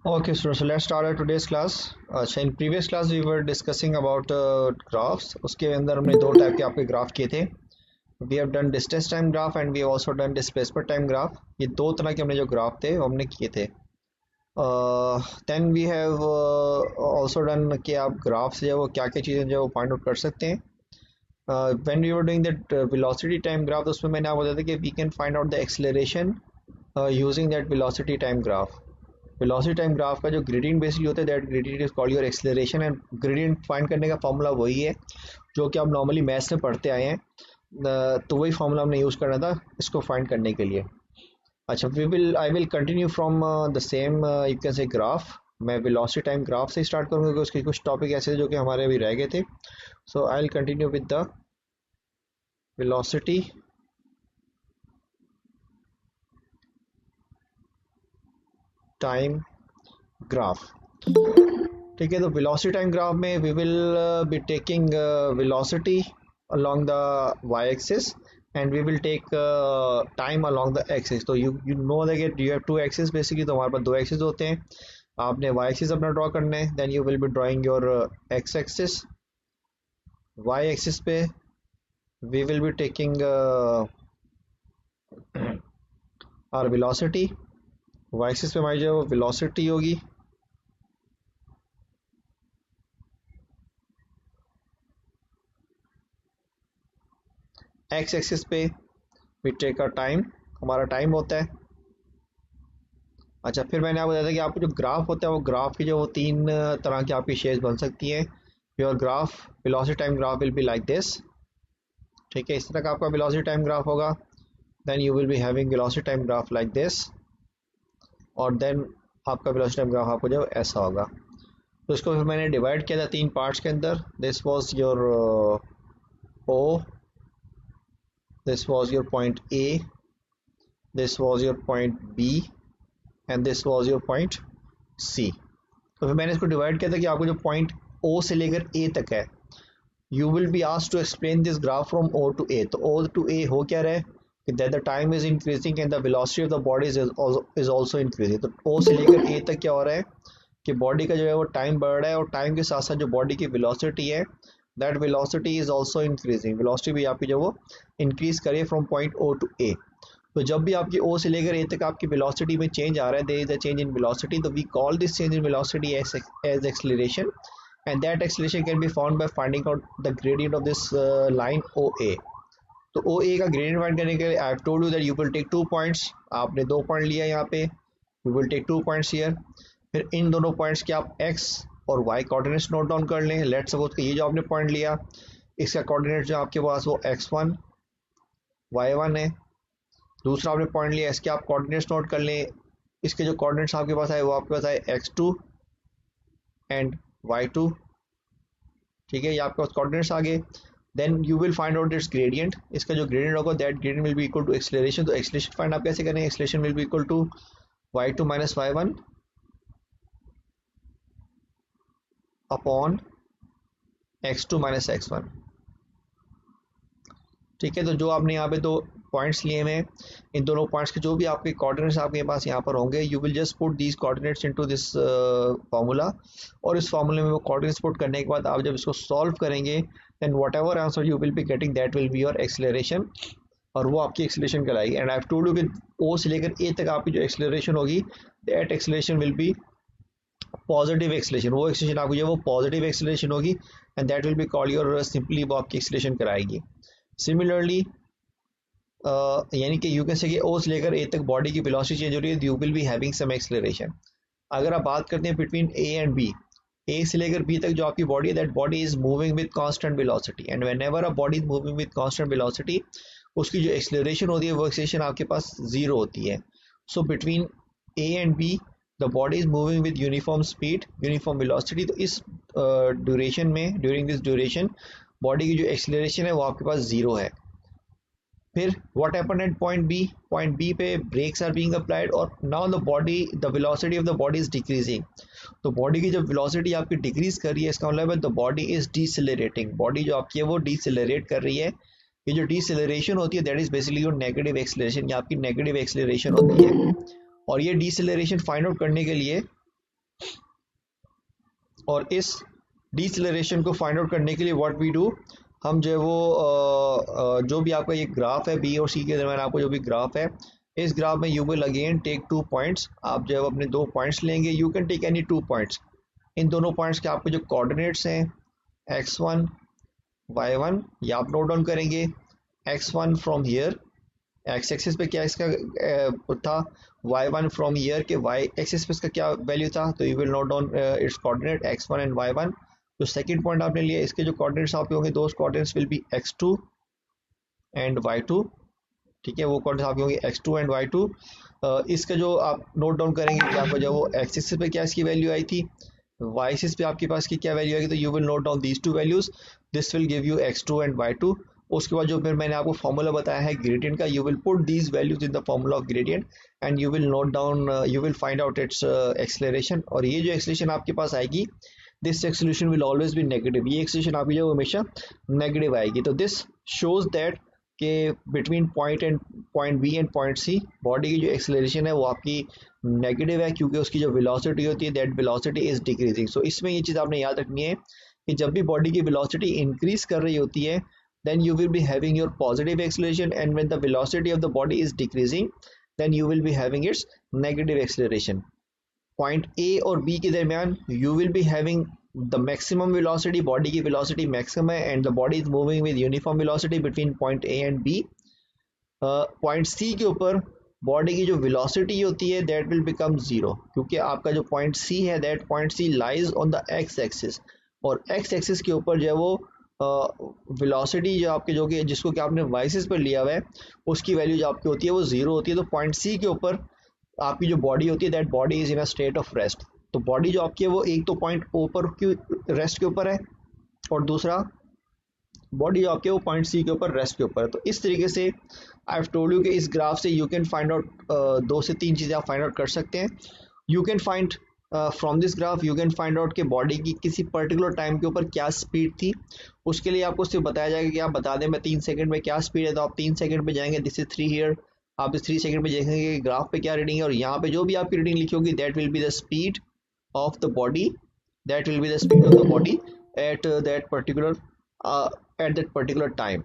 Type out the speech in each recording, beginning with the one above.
Okay, so let's start our today's class. अच्छा, in previous class we were discussing about graphs. उसके अंदर हमने दो टाइप के आपके ग्राफ किए थे. We have done distance time graph and we have also done displacement time graph. ये दो तरह के हमने जो ग्राफ थे वो हमने किए थे. Then we have also done कि आप ग्राफ से जो वो क्या क्या चीज़ें जो फाइंड आउट कर सकते हैं. When we were doing that velocity time graph, तो उसमें मैंने आपको बताया था कि we can find out the acceleration using that velocity time graph. Velocity time graph का जो ग्रेडियंट बेसिकली होता है that gradient is called your acceleration and gradient find करने का फॉर्मूला वही है जो कि आप नॉर्मली मैथ्स में पढ़ते आए हैं. तो वही फॉर्मूला हमने यूज़ करना था इसको फाइंड करने के लिए. अच्छा, I will continue from the same you can say graph. मैं वेलोसिटी टाइम ग्राफ से स्टार्ट करूँगा क्योंकि उसके कुछ टॉपिक ऐसे थे जो कि हमारे अभी रह गए थे. सो I will continue with the velocity time graph. ठीक है, तो वेलोसिटी टाइम ग्राफ में we will be taking velocity along the y-axis and we will take time along the axis. तो you know that you have two axes basically. तो हमारे पास दो axes होते हैं. आपने y-axis अपना ड्रॉ करना है. then you will be drawing your x-axis. y-axis पे we will be taking our velocity. y-axis पे हमारी जो velocity होगी एक्स एक्सिस पे वी टेक अ टाइम, हमारा टाइम होता है. अच्छा, फिर मैंने आपको बताया था कि आपको जो ग्राफ होता है वो ग्राफ की जो वो तीन तरह की आपकी शेप्स बन सकती हैं. Your graph velocity time graph will be like this. ठीक है, इस तरह का आपका वेलोसिटी टाइम ग्राफ होगा. Then you will be having velocity time graph like this और देन आपका वेलोसिटी टाइम ग्राफ आपको जो ऐसा होगा. तो इसको फिर मैंने डिवाइड किया था तीन पार्ट्स के अंदर. This was your oh, this was your point A, this was your point B and this was your point C. तो फिर मैंने इसको डिवाइड किया था कि आपको जो पॉइंट O से लेकर A तक है, you will be asked to explain this graph from O to A. तो O to A हो क्या रहा है कि that the time is increasing and the velocity of the body is also increasing. तो O से लेकर A तक क्या हो रहा है कि बॉडी का जो है वो टाइम बढ़ रहा है और टाइम के साथ साथ जो बॉडी की वेलोसिटी है that velocity is also increasing. Velocity भी आपकी जो वो इंक्रीज करे फ्रॉम पॉइंट ओ टू ए. तो जब भी आपकी ओ से लेकर ए तक आपकी वेलोसिटी में चेंज आ रहा है, there is a change in velocity, तो we call this change in velocity as acceleration and that acceleration can be found by finding out the gradient of this line ओ ए. तो ओ ए का ग्रेडियंट फाइंड करने के लिए I have told you that you will take 2 points. आपने 2 point लिया यहाँ पे, you will take 2 points here. फिर इन दोनों पॉइंट्स के आप एक्स और वाई कोऑर्डिनेट्स नोट डाउन कर लें. लेट्स सपोज कि ये जो आपने पॉइंट लिया इसका कोऑर्डिनेट जो आपके पास वो x1 y1 है. दूसरा आपने पॉइंट लिया, इसके आप कोऑर्डिनेट्स नोट कर लें. इसके जो कोऑर्डिनेट्स आपके पास आए वो आपके पास आए x2 एंड y2. ठीक है, ये आपके पास कोऑर्डिनेट्स आ गए. Then you will find out its gradient. इसका जो ग्रेडियंट होगा that gradient will be equal to acceleration. तो एक्सेलरेशन फाइंड आप कैसे करें? Acceleration will be equal to y2 minus y1 upon x2 minus x1. ठीक है, तो जो आपने यहाँ पे दो पॉइंट्स लिए हैं, इन दोनों पॉइंट्स के जो भी आपके कोऑर्डिनेट्स आपके पास यहाँ पर होंगे, you will just put these coordinates into this formula. और इस फार्मूले में वो कोऑर्डिनेट्स पुट करने के बाद आप जब इसको सॉल्व करेंगे then whatever answer you will be getting that will be your acceleration और वो आपकी एक्सेलरेशन कहलाएगी. And I have told you कि ओ से लेकर ए तक आपकी जो एक्सेलरेशन होगी that acceleration will B positive acceleration. वो एक्सेलरेशन आपको जो वो पॉजिटिव एक्सेलरेशन होगी and that will be called your simply वो आपकी एक्सेलरेशन कराएगी. सिमिलरली यानी कि यू कैन से कि ओ से लेकर ए तक बॉडी की वेलोसिटी चेंज हो रही है, you will be having some acceleration. अगर आप बात करते हैं between A and B, A से लेकर बी तक जो आपकी बॉडी है that body is moving with constant velocity and whenever a body is moving with constant velocity उसकी जो एक्सेलरेशन होती है वो एक्सेलरेशन आपके पास जीरो होती है. So between A and be the body is moving with uniform speed uniform velocity. तो इस ड्यूरेशन में ड्यूरिंग दिस ड्यूरेशन बॉडी की जो एक्सेलरेशन है वो आपके पास जीरो है. फिर what happened at point B पे ब्रेक्स आर बीइंग अप्लाइड और now the velocity of the body is decreasing. तो बॉडी की जब वेलोसिटी आपकी डिक्रीज कर रही है इसका मतलब है द बॉडी इज डीसेलरेटिंग. बॉडी जो आपकी है वो डीसेलरेट कर रही है. ये जो डीसेलरेशन होती है that is basically your negative acceleration. ये आपकी नेगेटिव एक्सेलरेशन होती है. और ये डीसेलरेशन फाइंड आउट करने के लिए और इस डिसलेरेशन को फाइंड आउट करने के लिए व्हाट वी डू, हम जो है वो जो भी आपका ये ग्राफ है बी और सी के दरमियान आपको जो भी ग्राफ है, इस ग्राफ में you will again take 2 points, आप जो है अपने 2 पॉइंट्स लेंगे, you can take any 2 points. इन दोनों पॉइंट्स के आपके जो कोऑर्डिनेट्स हैं x1 y1, ये आप नोट डाउन करेंगे। x1 from here, x axis पे क्या इसका था, y1 फ्रॉम हियर के y एक्सिस पे इसका क्या वैल्यू था, तो you will note down it's coordinate x1 and y1। जो सेकंड पॉइंट आपने लिया, इसके जो कोऑर्डिनेट्स आपके होंगे, दोस coordinates will be x2 and y2, ठीक है, वो कोऑर्डिनेट्स आपके होंगे x2 एंड y2। इसका जो आप नोट डाउन करेंगे कि आपका जो वो एक्स एक्सिस पे क्या इसकी वैल्यू आई थी, y एक्सिस पे आपके पास की क्या वैल्यू आएगी, तो you will note down these two values, this will give you x2 and y2। उसके बाद जो फिर मैंने आपको फॉर्मूला बताया है ग्रेडियंट का, you will put these values in the formula of gradient and you will note down, you will find out its acceleration. और ये जो एक्सेलरेशन आपके पास आएगी, this acceleration will always be negative, ये एक्सेलरेशन आपकी जो हमेशा नेगेटिव आएगी। तो दिस शोज दैट कि between point B and point C body की जो एक्सेलरेशन है वो आपकी नेगेटिव है, क्योंकि उसकी जो वेलोसिटी होती है दैट वेलोसिटी इज डिक्रीजिंग। सो इसमें ये चीज़ आपने याद रखनी है कि जब भी बॉडी की वेलोसिटी इंक्रीज कर रही होती है, then you will be having your positive acceleration, and when the velocity of the body is decreasing, then you will be having its negative acceleration. Point A और B के दरमियान you will be having the maximum velocity, body की velocity maximum है, and the body is moving with uniform velocity between point A and B. Point C के ऊपर body की जो velocity होती है that will become zero, क्योंकि आपका जो point C है that point C lies on the x axis, और x axis के ऊपर जो है वो वेलोसिटी जो आपके जो कि जिसको कि आपने वाई एक्सिस पर लिया हुआ है, उसकी वैल्यू जो आपकी होती है वो जीरो होती है। तो पॉइंट सी के ऊपर आपकी जो बॉडी होती है that body is in a state of rest. तो बॉडी जो आपकी है वो एक तो पॉइंट ओ पर की रेस्ट के ऊपर है, और दूसरा बॉडी जो आपकी है वो पॉइंट सी के ऊपर रेस्ट के ऊपर है। तो इस तरीके से आई हैव टोल्ड यू कि इस ग्राफ से यू कैन फाइंड आउट 2 से 3 चीज़ें आप फाइंड आउट कर सकते हैं। You can find from this graph, you can find out कि बॉडी की किसी पर्टिकुलर टाइम के ऊपर क्या स्पीड थी। उसके लिए आपको सिर्फ बताया जाएगा कि आप बता दें मैं 3 सेकंड में क्या स्पीड है, तो आप 3 सेकंड पे जाएंगे, दिस इज 3 हियर, आप इस 3 सेकंड पे देखेंगे कि ग्राफ पे क्या रीडिंग है, और यहाँ पे जो भी आपकी रीडिंग लिखी होगी that will be the speed of the body, that will be the speed of the body at that particular time.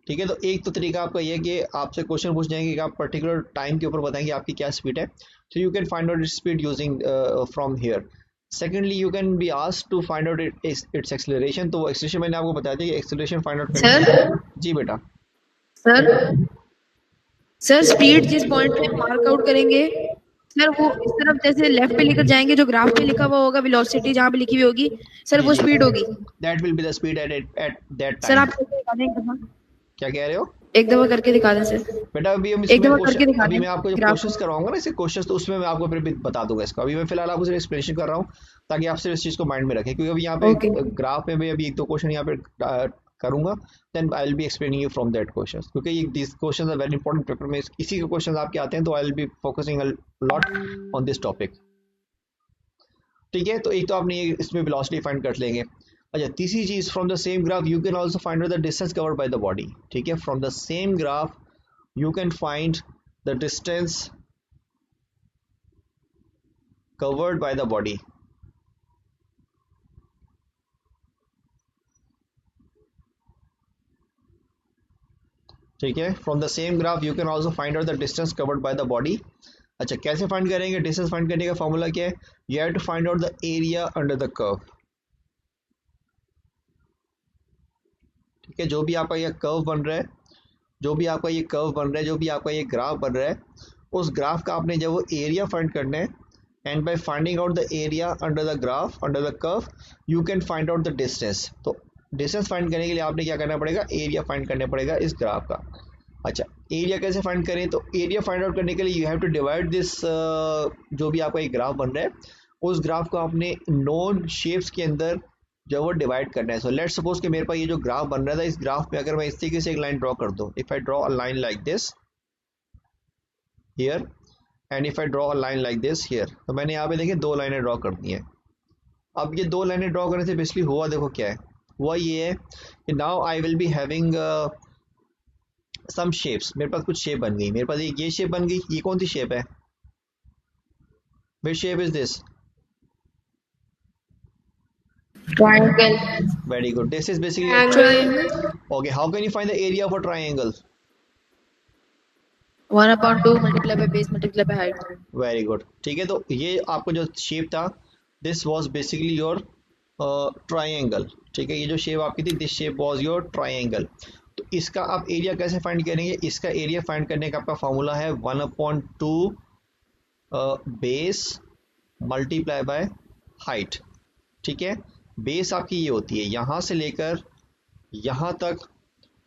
ठीक है, तो एक तो तरीका आपका ये है कि आपसे क्वेश्चन पूछ जाएंगे कि आप पर्टिकुलर टाइम के ऊपर बताएंगे आपकी क्या स्पीड है, so you can find out its speed using from here. Secondly, you can be asked to find out its acceleration. तो वो acceleration मैंने आपको बताया था कि acceleration find out करना है। जी बेटा। सर स्पीड जिस पॉइंट पे मार्क आउट करेंगे सर, वो इस तरफ जैसे लेफ्ट पे लेकर जाएंगे, जो ग्राफ पे लिखा हुआ होगा वेलोसिटी जहाँ पे लिखी हुई होगी सर, वो स्पीड होगी। That will be the speed at that time. Sir आप करके दिखा दें एक दफा। क्या कह रहे हो? एक दफा करके दिखा दें सर। बेटा अभी हम एक दफा करके दिखा दें। अभी मैं आपको जो क्वेश्चंस करवाऊंगा ना, इसे क्वेश्चंस तो उसमें मैं आपको फिर भी बता दूंगा इसका। अभी मैं फिलहाल आपको सिर्फ एक्सप्लेनेशन कर रहा हूँ ताकि आप सिर्फ इस चीज को माइंड में रखें, क्योंकि अभी यहाँ पे ग्राफ में भी अभी 1-2 क्वेश्चन यहाँ पे करूंगा, then I will be explaining you from that question, क्योंकि ये this questions are very important paper में इसी के क्वेश्चंस आपके आते हैं, तो I will be focusing a lot on this topic. ठीक है, तो एक तो आपने इसमें वेलोसिटी फाइंड कर लेंगे। अच्छा, तीसरी चीज, from the same graph you can also find out the distance covered by the body. ठीक है, from the same graph you can find the distance covered by the body. ठीक है, from the same graph you can also find out the distance covered by the body. अच्छा, कैसे find करेंगे? Distance find करने का formula क्या है? You have to find out the area under the curve. ठीक है, जो भी आपका ये कर्व बन रहा है, जो भी आपका ये कर्व बन रहा है, जो भी आपका ये ग्राफ बन रहा है, उस ग्राफ का आपने जब वो एरिया फाइंड करना है, and by finding out the area under the graph under the curve you can find out the distance. तो डिस्टेंस फाइंड करने के लिए आपने क्या करना पड़ेगा? एरिया फाइंड करना पड़ेगा इस ग्राफ का। अच्छा, एरिया कैसे फाइंड करें? तो एरिया फाइंड आउट करने के लिए you have to divide this, जो भी आपका ये ग्राफ बन रहा है उस ग्राफ को आपने नोन शेप्स के अंदर जो वो डिवाइड करना है। सो लेट्स सपोज कि मेरे पास ये जो ग्राफ बन रहा था, इस ग्राफ में अगर मैं इस तरीके से एक लाइन ड्रॉ कर दूं, if I draw a line like this here and if I draw a line like this here, तो मैंने यहाँ पे देखिए 2 लाइनें ड्रॉ कर दी हैं। अब ये 2 लाइनें ड्रॉ करने से बेसिकली हुआ देखो क्या है, हुआ ये है कि now I will be having some shapes. मेरे पास कुछ शेप बन गई, मेरे पास ये शेप बन गई। ये कौन सी शेप है? Which shape is this? Triangle. Very good. This is basically a Triangle. okay. How can you find the area of a triangle? 1/2 multiplied by base multiplied by height. Very good. ठीक है, तो ये आपका जो shape था, this was basically your triangle. ठीक है, ये जो शेप आपकी थी, this shape was your triangle. तो इसका आप एरिया कैसे फाइंड करेंगे? इसका एरिया फाइंड करने का आपका फॉर्मूला है 1/2 बेस मल्टीप्लाई बाय हाइट. ठीक है, बेस आपकी ये होती है, यहाँ से लेकर यहाँ तक,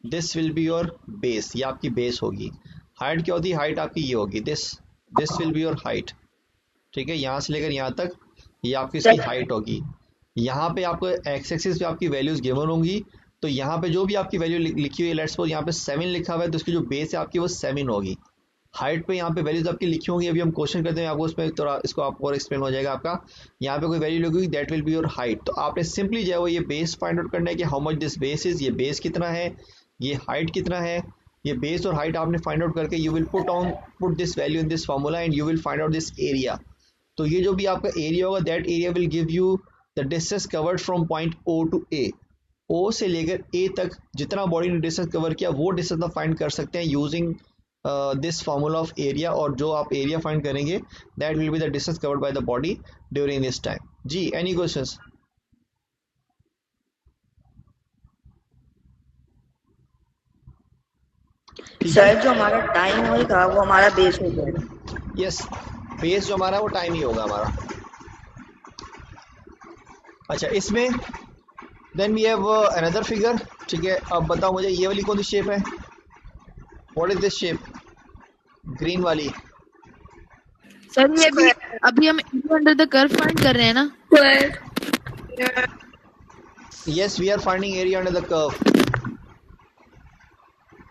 this will be your base, ये आपकी बेस होगी. हाइट क्या होती है? हाइट आपकी ये होगी, this will be your height. ठीक है, यहाँ से लेकर यहाँ तक ये आपकी इसकी हाइट होगी. यहाँ पे आपको एक्स एक्सिस पे आपकी वैल्यूज गिवन होंगी, तो यहाँ पे जो भी आपकी वैल्यू लिखी हुई है, लेट्स सपोज यहाँ पे 7 लिखा हुआ है, तो उसकी जो बेस है आपकी वो 7 होगी. हाइट पे यहाँ पे वैल्यूज आपकी लिखी होंगी. अभी हम क्वेश्चन करते हैं आपको, उसमें थोड़ा इसको आपको और एक्सप्लेन हो जाएगा आपका. यहाँ पे कोई वैल्यू लिखी हुई, that will be your height. तो आपने सिंपली जो है वो ये बेस फाइंड आउट करना है कि how much this base is, ये बेस कितना है, ये हाइट कितना है. ये बेस और हाइट आपने फाइंड आउट करके you will put this value in this formula and you will find out this area. तो ये जो भी आपका एरिया होगा, that area will give you the distance covered from point O two ए. ओ से लेकर ए तक जितना बॉडी ने डिस्टेंस कवर किया, वो डिस्टेंस आप फाइंड कर सकते हैं using this formula of area. और जो आप एरिया फाइंड करेंगे, that will be the distance covered by the body during this time. जी, एनी क्वेश्चंस? सर जो हमारा टाइम होगा वो हमारा बेस होगा. यस, बेस जो हमारा वो टाइम ही होगा हमारा. अच्छा, इसमें then we have another figure. ठीक है, अब बताओ मुझे ये वाली कौन सी शेप है? What is this shape? Green वाली. सर ये अभी हम अंडर द कर्व फाइंड कर रहे हैं ना? Yes, we are finding area under the curve.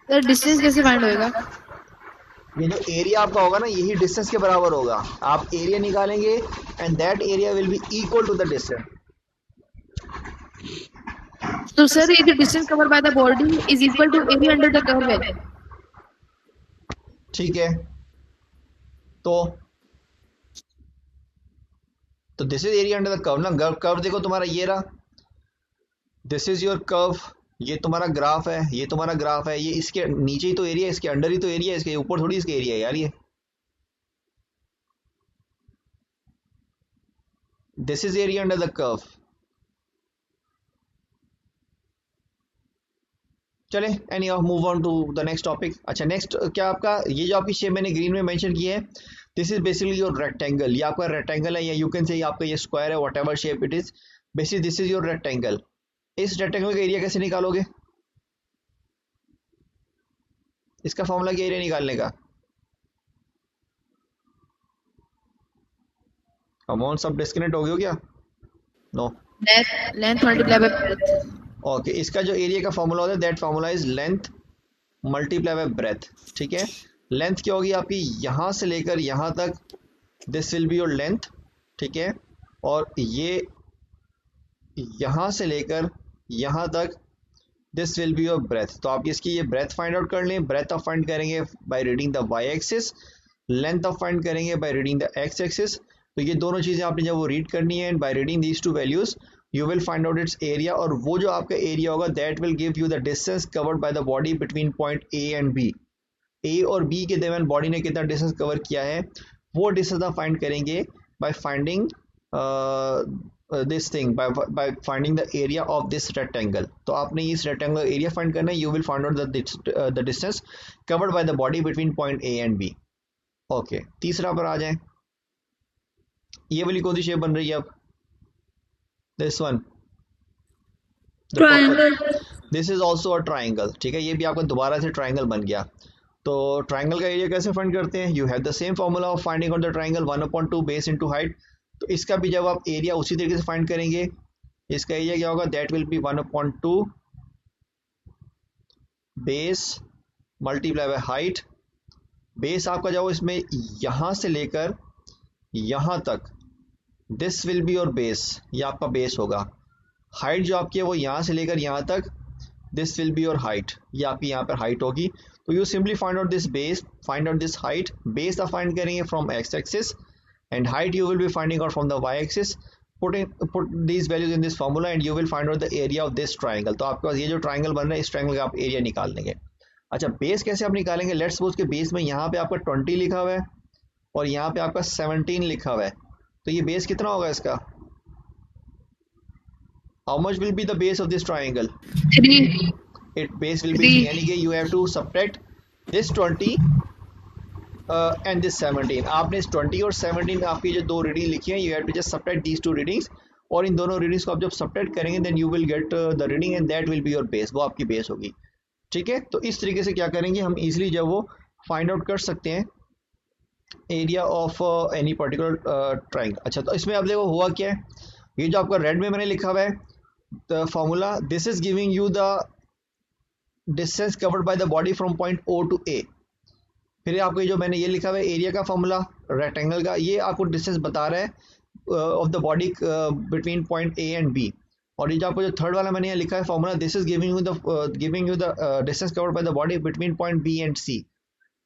Sir distance कैसे फाइंड होएगा? ये जो एरिया आपका होगा ना, यही डिस्टेंस के बराबर होगा. आप एरिया निकालेंगे and that area will be equal to the distance. तो सर ये जो distance cover by the body is equal to area under the curve है. ठीक है, तो this is area under the curve ना. कर्व देखो तुम्हारा ये रहा, दिस इज योर कर्व. ये तुम्हारा ग्राफ है, ये तुम्हारा ग्राफ है. ये इसके नीचे ही तो एरिया है, इसके अंडर ही तो एरिया है, इसके ऊपर थोड़ी इसके एरिया है यार. ये this is area under the curve. चले, any move on to the next topic. अच्छा, नेक्स्ट क्या आपका ये जो आपकी शेप मैंने ग्रीन में मेंशन की है, this is basically your rectangle. ये आपका रेक्टेंगल है, या यू कैन से आपका ये स्क्वायर है, whatever shape it is. Basically this is your rectangle. इस रेक्टेंगल का एरिया कैसे निकालोगे? इसका फॉर्मूला क्या एरिया निकालने का? कमॉन, सब डिस्कनेक्ट हो गए हो क्या? No. Length multiply by breadth. Okay, इसका जो एरिया का फॉर्मूला होता है, that formula is length multiply by breadth. ठीक है, लेंथ क्या होगी आपकी? यहाँ से लेकर यहाँ तक, this will be your length. ठीक है, और ये यहाँ से लेकर यहाँ तक, this will be your breath. तो आप इसकी ये ब्रेथ फाइंड आउट कर लें. ब्रेथ ऑफ फाइंड करेंगे by reading the Y axis, length of find करेंगे by reading the x axis. तो ये दोनों चीज़ें आपने जब वो रीड करनी है, and by reading these two values you will find out it's area. और वो जो आपका एरिया होगा, that will give you the distance covered by the body between point A and B. ए और बी के दरमियान बॉडी ने कितना डिस्टेंस कवर किया है, वो डिस्टेंस आप फाइंड करेंगे by finding this thing by finding the area of this rectangle. तो आपने इस rectangle एरिया फाइंड करना है. you will find out the distance covered by the body between point A and B. Okay, तीसरा पर आ जाए. ये वाली कौन सी शेप बन रही है अब? this one, triangle. this is also a triangle. ठीक है, ये भी आपका दोबारा से ट्राइंगल बन गया. तो ट्राइंगल का एरिया कैसे फाइंड करते हैं? You have the same formula of finding out the triangle, 1/2 base into height. तो इसका भी जब आप एरिया उसी तरीके से फाइंड करेंगे, इसका एरिया क्या होगा? That will B 1/2 base multiply by height. Base आपका जो इसमें यहाँ से लेकर यहाँ तक, this will be your base. ये आपका बेस होगा. हाइट जो आपकी है वो यहाँ से लेकर यहाँ तक, this will be your height. ये आपकी यहाँ पर हाइट होगी. तो you simply find out this base, find out this height. Base आप फाइंड करेंगे from x axis, and height you will be finding out from the y-axis. Put these values in this formula and you will find out the area of this triangle. तो आपके पास ये जो triangle बन रहा है, इस triangle का आप एरिया निकाल लेंगे. अच्छा, बेस कैसे आप निकालेंगे? लेट्स सपोज के बेस में यहाँ पे आपका 20 लिखा हुआ है और यहाँ पे आपका 17 लिखा हुआ है, तो ये बेस कितना होगा इसका? How much will be the base of this triangle? 3. It base will be 3. यानी कि you have to subtract this 20 and this 17. आपने इस 20 और 17 आपकी जो दो रीडिंग लिखी है, you have to just subtract these two readings, और इन दोनों रीडिंग्स को आप जब subtract करेंगे then you will get the reading and that will be your base. वो आपकी बेस होगी. ठीक है, तो इस तरीके से क्या करेंगे हम इजीली जब वो फाइंड आउट कर सकते हैं area of any particular triangle. अच्छा, तो इसमें आप देखो हुआ क्या है, ये जो आपका रेड में मैंने लिखा हुआ है the formula, this is giving you the distance covered by the body from point O two ए. फिर आपको जो मैंने ये लिखा हुआ है एरिया का फॉर्मूला रेक्टेंगल का, ये आपको डिस्टेंस बता रहा है of the body between point A and B. और ये जो आपको जो थर्ड वाला मैंने यहाँ लिखा है formula, this is giving you the distance covered by the body between point B and C.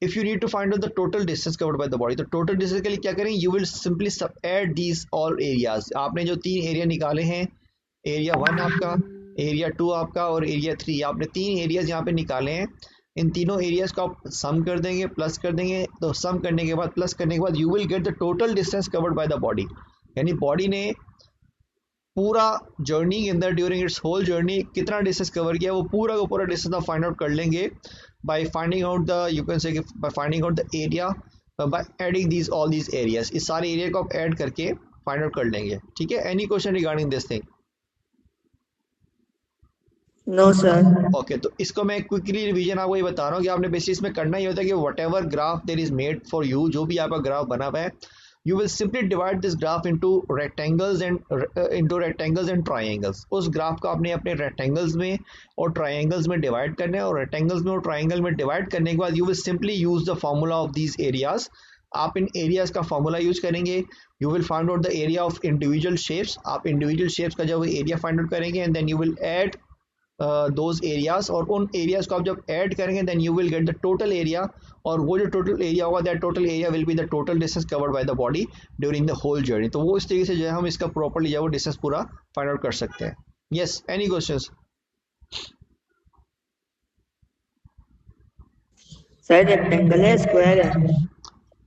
If you need to find out the total distance covered by the body, तो टोटल डिस्टेंस के लिए क्या करेंगे, you will simply add these all areas. आपने जो 3 area निकाले हैं, area 1 आपका, एरिया 2 आपका और एरिया 3, आपने 3 एरियाज यहाँ पे निकाले हैं. इन तीनों एरियाज को आप सम कर देंगे, प्लस कर देंगे, तो सम करने के बाद प्लस करने के बाद you will get the total distance covered by the body. यानी बॉडी ने पूरा जर्नी के अंदर ड्यूरिंग इट्स होल जर्नी कितना डिस्टेंस कवर किया, वो पूरा का पूरा डिस्टेंस आप फाइंड आउट कर लेंगे by finding out the, you can say by finding out the area by adding these all these areas. इस सारे एरिया को आप ऐड करके फाइंड आउट कर लेंगे. ठीक है, any question regarding this thing? No sir. Okay, तो इसको मैं क्विकली रिवीजन आपको ये बता रहा हूँ कि आपने बेसिस में करना ही होता है कि what ever graph there is made for you, जो भी आपका ग्राफ बना हुआ है, you will simply divide this graph into rectangles and triangles. उस ग्राफ को आपने अपने rectangles में और triangles में डिवाइड करना है, और rectangles में और triangle में डिवाइड करने के बाद you will simply use the formula of these areas. आप इन एरियाज का फॉर्मूला यूज करेंगे, you will find out the area of individual shapes. आप इंडिविजुअल शेप्स का जब एरिया फाइंड आउट करेंगे and then you will add those areas, और उन एरियाज को आप जब ऐड करेंगे then you will get the total area, और वो जो टोटल एरिया होगा that total area will be the total distance covered by the body during the whole journey. तो वो इस तरीके से जो है हम इसका प्रॉपर्ली जो है वो डिस्टेंस पूरा फाइंड आउट कर सकते हैं. Yes, any questions? Sir rectangle है, स्क्वायर है?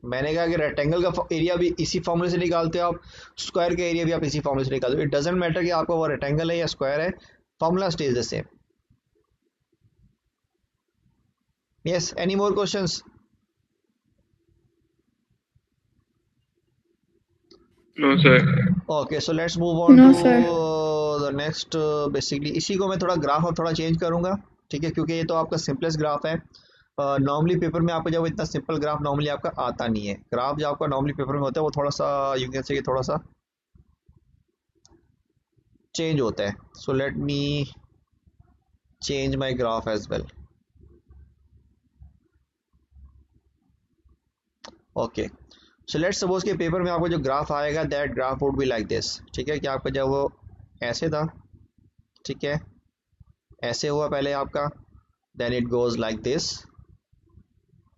मैंने कहा कि रेक्टेंगल का एरिया भी इसी फॉर्मूले से निकालते हो आप, स्क्वायर का एरिया भी आप इसी फॉर्मूले से निकालते हो. इट डजंट मैटर कि आपका वो रेक्टेंगल है या स्क्वायर है, formula stays the same. Yes, any more questions? No sir. Okay, so let's move on No, to sir. the next. Basically इसी को मैं थोड़ा ग्राफ अब थोड़ा चेंज करूंगा. ठीक है, क्योंकि ये तो आपका सिंपलेस्ट ग्राफ है. नॉर्मली पेपर में आपको जब इतना सिंपल ग्राफ नॉर्मली आपका आता नहीं है. ग्राफ जो आपका नॉर्मली पेपर में होता है वो थोड़ा सा यू कैन से कि थोड़ा सा चेंज होता है. So let me change my graph as well. Okay, so let's suppose के पेपर में आपको जो ग्राफ आएगा that graph would be like this. ठीक है, कि आपका जब वो ऐसे था, ठीक है, ऐसे हुआ पहले आपका, then it goes like this,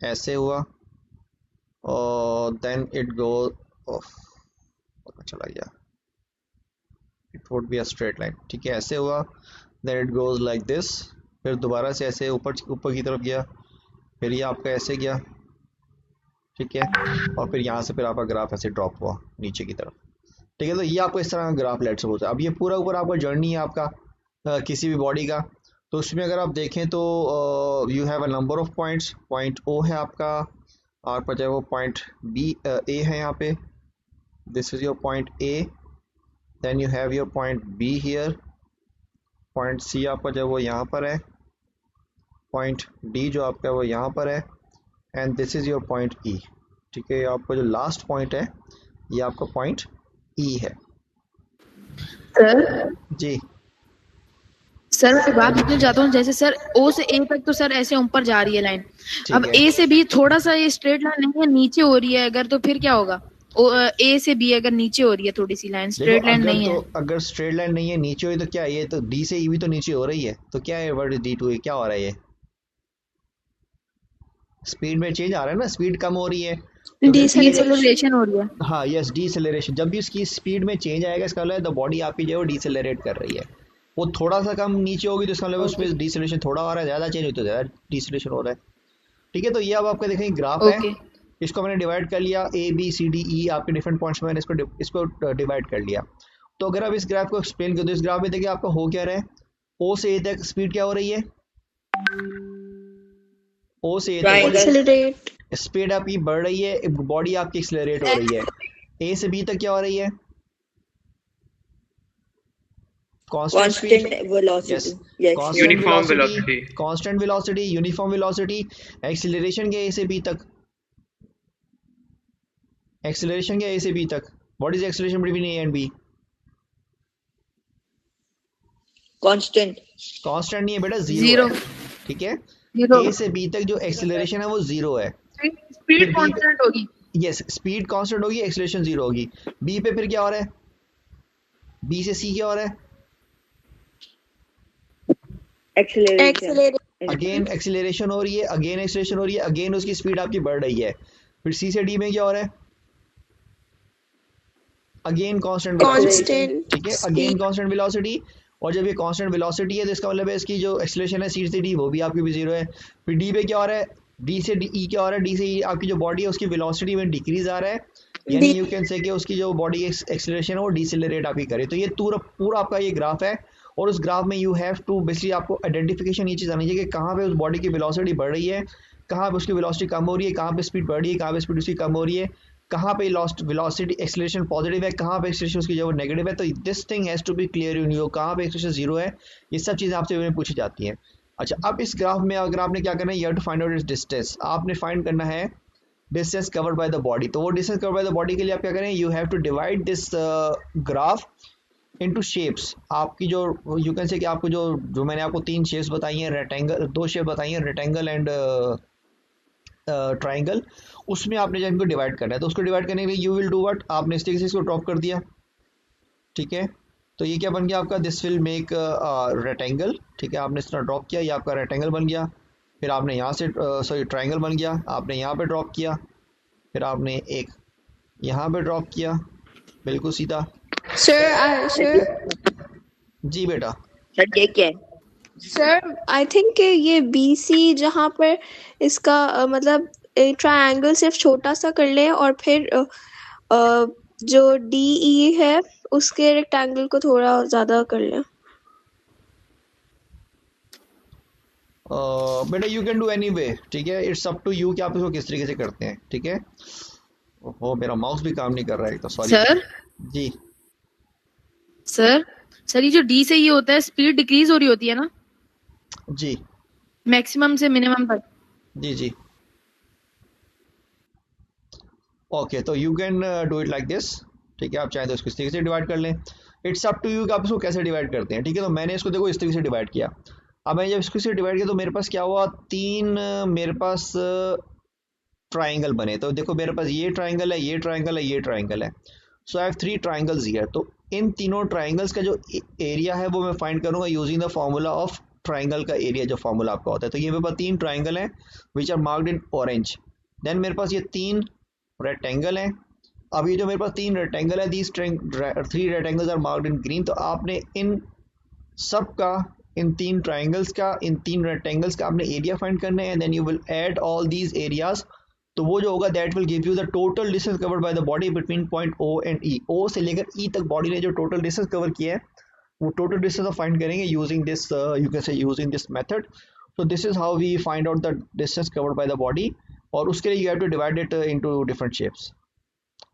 ऐसे हुआ, और देन इट गोज, चला गया, it would be a straight line. ठीक है, ऐसे हुआ, then it goes like this, फिर दोबारा से ऐसे ऊपर की तरफ गया, फिर ये आपका ऐसे गया. ठीक है, और फिर यहाँ से फिर आपका ग्राफ ऐसे ड्रॉप हुआ नीचे की तरफ. ठीक है, तो ये आपको इस तरह का ग्राफ लेट सपोज है. अब ये पूरा ऊपर आपका जर्नी है आपका किसी भी बॉडी का, तो उसमें अगर आप देखें तो you have a number of points. Point O है आपका, आपका चाहे वो पॉइंट बी ए है यहाँ पे, this is your point A, then you have your point B here, point C आपका जो वो यहाँ पर है, पॉइंट डी जो आपका वो यहाँ पर है, and this is your point ई. ठीक है, आपका जो लास्ट पॉइंट है ये आपका पॉइंट ई है. सर जी सर मैं बात पूछना चाहता हूँ, जैसे सर ओ से ए तक तो सर ऐसे ऊपर जा रही है लाइन, अब है. ए से बी थोड़ा सा ये स्ट्रेट लाइन नहीं है, नीचे हो रही है अगर, तो फिर क्या होगा? ए से बी अगर नीचे हो रही है थोड़ी सी लाइन, स्ट्रेट लाइन नहीं है. अगर स्ट्रेट लाइन नहीं है, नीचे हुई, तो क्या ये तो डी से ई भी तो नीचे हो रही है, तो क्या है वर्ड डी टू, क्या हो रहा है? ये स्पीड में चेंज आ रहा है ना, स्पीड कम हो रही है, तो जैसे डिसेलेरेशन हो रही है। हाँ यस डीसेलरेशन, जब भी उसकी स्पीड में चेंज आएगा इसका मतलब द बॉडी आपकी जो है वो डीसेलरेट कर रही है। वो थोड़ा सा कम नीचे होगी तो इसका मतलब ओके उसमें डीसेलरेशन थोड़ा हो रहा है, ज़्यादा चेंज हुई तो ज़्यादा डीसेलरेशन हो रहा है। ठीक है, तो ये अब आपका देखेंगे ग्राफ है। ओके इसको मैंने डिवाइड कर लिया A B C D E, आपके डिफरेंट पॉइंट्स में मैंने इसको डिवाइड कर लिया। तो अगर आप इस ग्राफ को एक्सप्लेन करें तो इस ग्राफ में देखिए आपका हो क्या रहा है, ओ से ए तक स्पीड क्या हो रही है, ओ से ए तक बॉडी ट्राइंगल एक्सेलरेट स्पीड आपकी बढ़ रही है, बॉडी आपकी एक्सेलरेट हो रही है। ए से बी तक क्या हो रही है, constant speed, constant yes velocity yes constant uniform velocity, velocity. Constant velocity, uniform velocity. Acceleration के ए से बी तक, एक्सीलरेशन के ए से बी तक, what is acceleration between A and B, constant constant नहीं है बेटा, जीरो जीरो है। ठीक है, जीरो ए से बी तक जो एक्सीलरेशन है वो जीरो है। स्पीड फिर बी कांस्टेंट होगी। यस स्पीड कांस्टेंट होगी, एक्सीलरेशन जीरो होगी। बी पे फिर क्या हो रहा है, बी से सी क्या हो रहा है, एक्सेलरेशन अगेन एक्सीलरेशन हो रही है, अगेन एक्सीलरेशन हो रही है, अगेन उसकी स्पीड आपकी बढ़ रही है। फिर सी से डी में क्या हो रहा है, अगेन कांस्टेंट वेलोसिटी। ठीक है, अगेन कांस्टेंट वेलोसिटी। और जब ये कांस्टेंट वेलोसिटी है तो इसका मतलब है इसकी जो एक्सीलरेशन है सी से डी वो भी आपकी भी जीरो है। फिर डी पे क्या हो रहा है, डी से डी ई क्या हो रहा है, डी से ई आपकी जो बॉडी है उसकी वेलोसिटी में डिक्रीज आ रहा है, यानी यू कैन से कि उसकी जो बॉडी एक्सीलरेशन है वो डिसेलरेट आपकी करे। तो ये पूरा पूरा आपका ये ग्राफ है, और उस ग्राफ में यू हैव टू बेसिकली आपको आइडेंटिफिकेशन ये चीज़ आनी चाहिए कि कहाँ पे उस बॉडी की वेलोसिटी बढ़ रही है, कहाँ पे उसकी वेलोसिटी कम हो रही है, कहाँ पे स्पीड बढ़ रही है, कहाँ पे स्पीड उसकी कम हो रही है, कहाँ पे लॉस्ट वेलोसिटी एक्सीलरेशन पॉजिटिव है, कहाँ पे एक्सीलरेशन उसकी जो नेगेटिव है। तो this thing has to be clear in you, कहाँ पे एक्सीलरेशन जीरो है, ये सब चीज़ें आपसे पूछी जाती हैं। अच्छा, अब इस ग्राफ में अगर आपने क्या करना है, you have to find out इस डिस्टेंस, आपने फाइंड करना है distance covered by the body. तो वो distance covered by the body के लिए आप क्या करें, you have to divide this graph into shapes. आपकी जो यू कैन से कि आपको जो मैंने आपको तीन शेप्स बताई हैं, रेक्टेंगल, दो शेप बताई हैं, रेक्टेंगल एंड ट्राइंगल, उसमें आपने जब इनको डिवाइड करना है तो उसको डिवाइड करने के लिए यू विल डू व्हाट, आपने इस तरीके से इसको ड्रॉप कर दिया। ठीक है, तो ये क्या बन गया आपका, दिस विल मेक रेक्टेंगल। ठीक है, आपने इस तरह ड्रॉप किया, ये आपका रेक्टेंगल बन गया। फिर आपने यहाँ से सॉरी ट्राइंगल बन गया, आपने यहाँ पे ड्रॉप किया, फिर आपने एक यहाँ पे ड्रॉप किया, बिल्कुल सीधा। सर जी बेटा, सर ये क्या है? सर आई थिंक ये BC जहाँ पर इसका मतलब ट्रायंगल सिर्फ छोटा सा कर ले और फिर जो DE है उसके रेक्टेंगल को थोड़ा ज्यादा कर ले। बेटा you can do any way. ठीक है, इट्स अप टू यू कि आप इसको किस तरीके से करते हैं। ठीक है, ओहो मेरा माउस भी काम नहीं कर रहा है तो सॉरी सर जी। सर सर ये जो डी से ये होता है स्पीड डिक्रीज हो रही होती है ना, जी मैक्सिमम से मिनिमम तक। जी जी ओके, तो you can do it like this. ठीक है, आप चाहें तो इसको इस तरीके से डिवाइड कर लें, इट्स अप टू यू कि आप इसको कैसे डिवाइड करते हैं। ठीक है, तो मैंने इसको देखो इस तरीके से डिवाइड किया। अब मैंने जब इसको से डिवाइड किया तो मेरे पास क्या हुआ, तीन मेरे पास ट्राइंगल बने। तो देखो मेरे पास ये ट्राइंगल है, ये ट्राइंगल है, ये ट्राइंगल है। सो I have three triangles here. तो इन तीनों ट्राइंगल्स का जो एरिया है वो मैं फाइंड करूंगा using the formula of triangle का एरिया, जो फॉर्मूला आपका होता है। तो ये मेरे पास तीन ट्राइंगल हैं which are marked in orange. Then मेरे पास ये तीन रेक्टेंगल हैं। अब ये जो मेरे पास तीन रेक्टेंगल है, these three rectangles are marked in green. तो आपने इन सब का, इन तीन ट्राइंगल्स का, इन तीन रेक्टेंगल्स का आपने एरिया फाइंड करना है, and then you will add all these areas. तो वो जो होगा that will give you the total distance covered by the body between point O and E। O से लेकर E तक बॉडी ने जो टोटल डिस्टेंस कवर किया है वो टोटल डिस्टेंस आप फाइंड करेंगे using this you can say using this method. So this is how we find out the distance covered by the body, और उसके लिए you have to divide it into different shapes.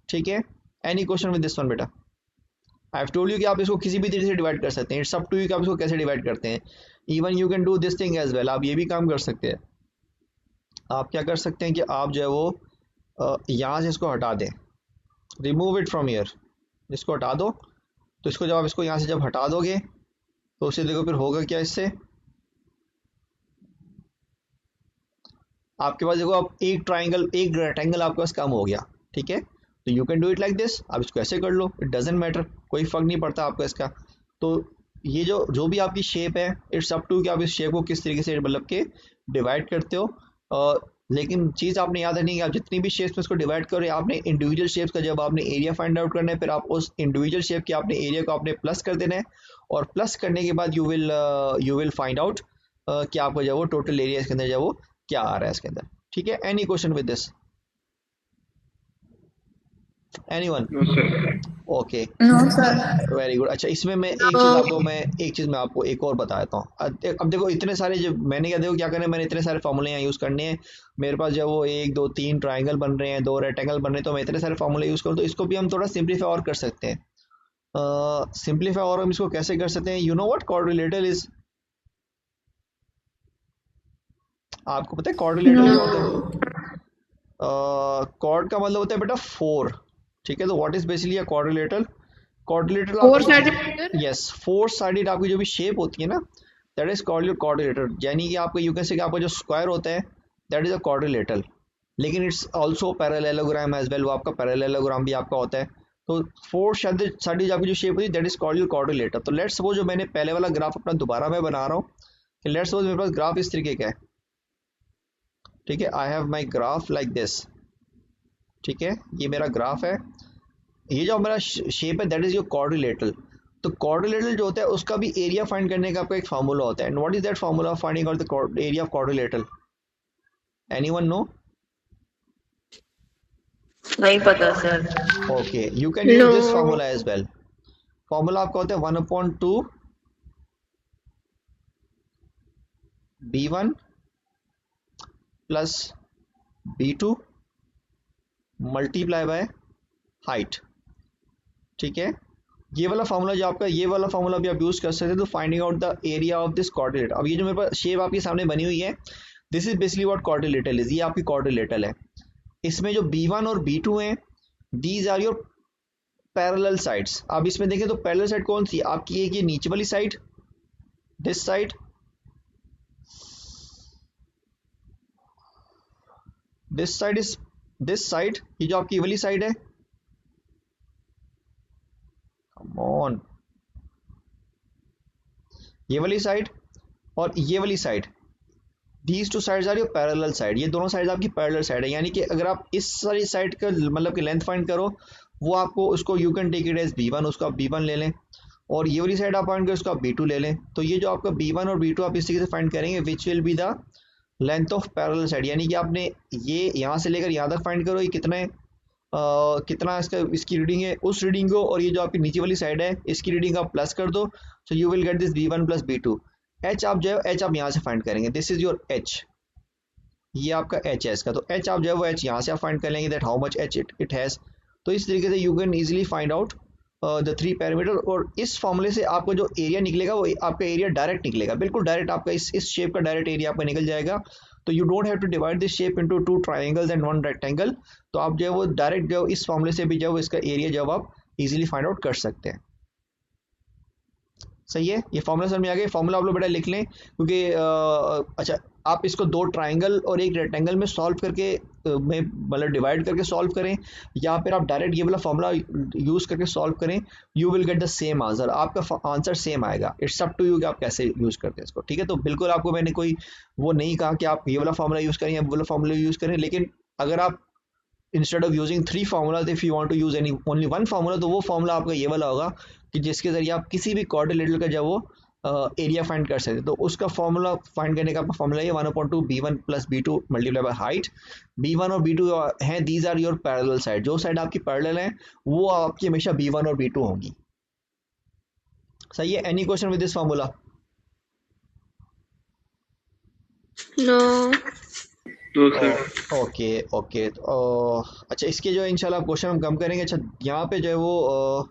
ठीक है, any question with this one बेटा? I have told you कि आप इसको किसी भी तरीके से डिवाइड कर सकते हैं, इट्स अप टू यू कि आप इसको कैसे डिवाइड करते हैं। Even you can do this thing as well, आप ये भी काम कर सकते हैं। आप क्या कर सकते हैं कि आप जो है वो यहाँ से इसको हटा दें, रिमूव इट फ्रॉम ईयर, इसको हटा दो। तो इसको जब आप इसको यहाँ से जब हटा दोगे तो उसे देखो फिर होगा क्या, इससे आपके पास देखो अब एक ट्राइंगल, एक रेक्टेंगल आपके पास कम हो गया। ठीक है, तो you can do it like this, आप इसको ऐसे कर लो, इट डजेंट मैटर, कोई फर्क नहीं पड़ता आपका इसका। तो ये जो भी आपकी शेप है, इट्स अप टू कि आप इस शेप को किस तरीके से मतलब के डिवाइड करते हो। लेकिन चीज़ आपने याद रखनी है कि आप जितनी भी शेप्स में इसको डिवाइड करें, आपने इंडिविजुअल शेप्स का जब आपने एरिया फाइंड आउट करना है, फिर आप उस इंडिविजुअल शेप के आपने एरिया को आपने प्लस कर देना है, और प्लस करने के बाद यू विल फाइंड आउट कि आपका जो वो टोटल एरिया इसके अंदर जो वो क्या आ रहा है इसके अंदर। ठीक है, any question with this? Anyone? No sir. Okay, no sir. Very good. अच्छा, इसमें मैं एक चीज़ मैं आपको एक और बता देता हूँ। अब देखो इतने सारे जो मैंने क्या, देखो क्या करना है, मैंने इतने सारे फॉर्मूले यहाँ यूज़ करने हैं। मेरे पास जब वो 1 2 3 ट्राइंगल बन रहे हैं, 2 रेक्टेंगल बन रहे हैं, तो मैं इतने सारे फॉर्मूले यूज़ करूँ, तो इसको भी हम थोड़ा सिंप्लीफाई और कर सकते हैं। सिंप्लीफाई और हम इसको कैसे कर सकते हैं? You know what quadrilateral is? आपको पता है क्वाड्रिलेटरल क्या होता है? क्वाड का मतलब होता है बेटा 4। ठीक है, तो what is basically a quadrilateral? Quadrilateral 4 sided. Yes, 4 sided आपकी जो भी शेप होती है ना, that is called your quadrilateral. यानी कि आपका यू कैन से कि आपका जो स्क्वायर होता है दैट इज अ क्वाड्रिलेटरल, लेकिन it's also parallelogram as well, वो आपका पैरेललोग्राम भी आपका होता है। तो 4 साइडेड आपकी जो शेप होती है that is called your quadrilateral. तो लेट्स सपोज जो मैंने पहले वाला ग्राफ अपना दोबारा मैं बना रहा हूँ कि लेट्स सपोज मेरे पास ग्राफ इस तरीके का है। ठीक है, I have my graph like this. ठीक है, ये मेरा ग्राफ है, ये जो मेरा शेप है दैट इज योर क्वाड्रिलेटरल। तो क्वाड्रिलेटरल जो होता है उसका भी एरिया फाइंड करने का आपका एक फार्मूला होता है, and what is that formula of finding out the area of quadrilateral? Anyone know? नहीं पता sir. Okay, you can use this No. Formula as well. Formula आपका होता है 1/2 b1 plus b2 multiply by height. ठीक है, ये वाला formula जो आपका, ये वाला फार्मूला भी आप यूज कर सकते हैं तो finding out the area of this quadrilateral. अब ये जो मेरे पास शेप आपके सामने बनी हुई है, this is basically what quadrilateral is. ये आपकी क्वाड्रिलेटरल है। इसमें जो b1 और b2 हैं, these are your parallel sides. आप इसमें देखें तो पैरेलल साइड कौन सी आपकी? एक ये नीचे वाली side, this side, this side is this side, ये जो आपकी वाली साइड है, कम ऑन, ये वाली साइड और ये वाली side, these two sides are your parallel side. ये दोनों साइड आपकी पैरेलल साइड है, यानी कि अगर आप इस सारी साइड का मतलब कि लेंथ फाइंड करो, वो आपको उसको you can take it as b1, उसको आप b1 ले लें, और ये वाली साइड आप फाइंड करें उसको आप b2 ले लें। तो ये जो आपका b1 और b2 आप इस तरीके से फाइंड करेंगे, which will be the length of parallel side. यानी कि आपने ये यहाँ से लेकर यहाँ तक फाइंड करो, ये कितना है, कितना इसकी रीडिंग है, उस रीडिंग को, और ये जो आपकी नीचे वाली साइड है इसकी रीडिंग आप प्लस कर दो, so you will get this b1 plus b2। H आप जो है एच आप यहाँ से फाइंड करेंगे, दिस इज योर एच, ये आपका एच है इसका। तो एच आप जो है वो एच यहाँ से आप फाइंड कर लेंगे, that how much H it has. तो इस तरीके से you can easily find out the 3 parameter, और इस फॉर्मूले से आपको जो एरिया निकलेगा वो आपका एरिया डायरेक्ट निकलेगा, बिल्कुल डायरेक्ट आपका इस शेप का डायरेक्ट एरिया आपका निकल जाएगा। तो you don't have to divide this shape into 2 triangles and 1 rectangle. तो आप जो है वो डायरेक्ट जो इस फॉर्मूले से भी जो इसका एरिया जो आप इजीली फाइंड आउट कर सकते हैं। सही है, ये फॉर्मूला समझ में आ गया। फॉर्मूला आप लोग बेटा लिख लें, क्योंकि अच्छा आप इसको 2 ट्राइंगल और 1 रेक्टेंगल में सॉल्व करके में मतलब डिवाइड करके सॉल्व करें, या फिर आप डायरेक्ट ये वाला फॉर्मूला यूज़ करके सॉल्व करें, you will get the same answer, आपका आंसर सेम आएगा। इट्स अप टू यू कि आप कैसे यूज़ करते हैं इसको। ठीक है, तो बिल्कुल आपको मैंने कोई वो नहीं कहा कि आप ये वाला फॉर्मूला यूज़ करें या वो वाला फॉर्मूला यूज़ करें, लेकिन अगर आप instead of using 3 formulas if you want to use any only 1 formula, तो वो फार्मूला आपका ये वाला होगा कि जिसके जरिए आप किसी भी क्वाड्रिलेटरल का जब वो एरिया फाइंड कर सकते हैं। तो उसका फॉर्मूला फाइंड करने का फॉर्मूला है 1/2 b1 plus b2 multiply by height. b1 और b2 हैं, these are your parallel side. जो साइड आपकी पैरेलल है वो आपकी हमेशा b1 और b2 होंगी। सही है, any question with this formula? No. No sir. Okay okay, अच्छा इसके जो इंशाल्लाह क्वेश्चन हम कम करेंगे। अच्छा यहाँ पे जो है वो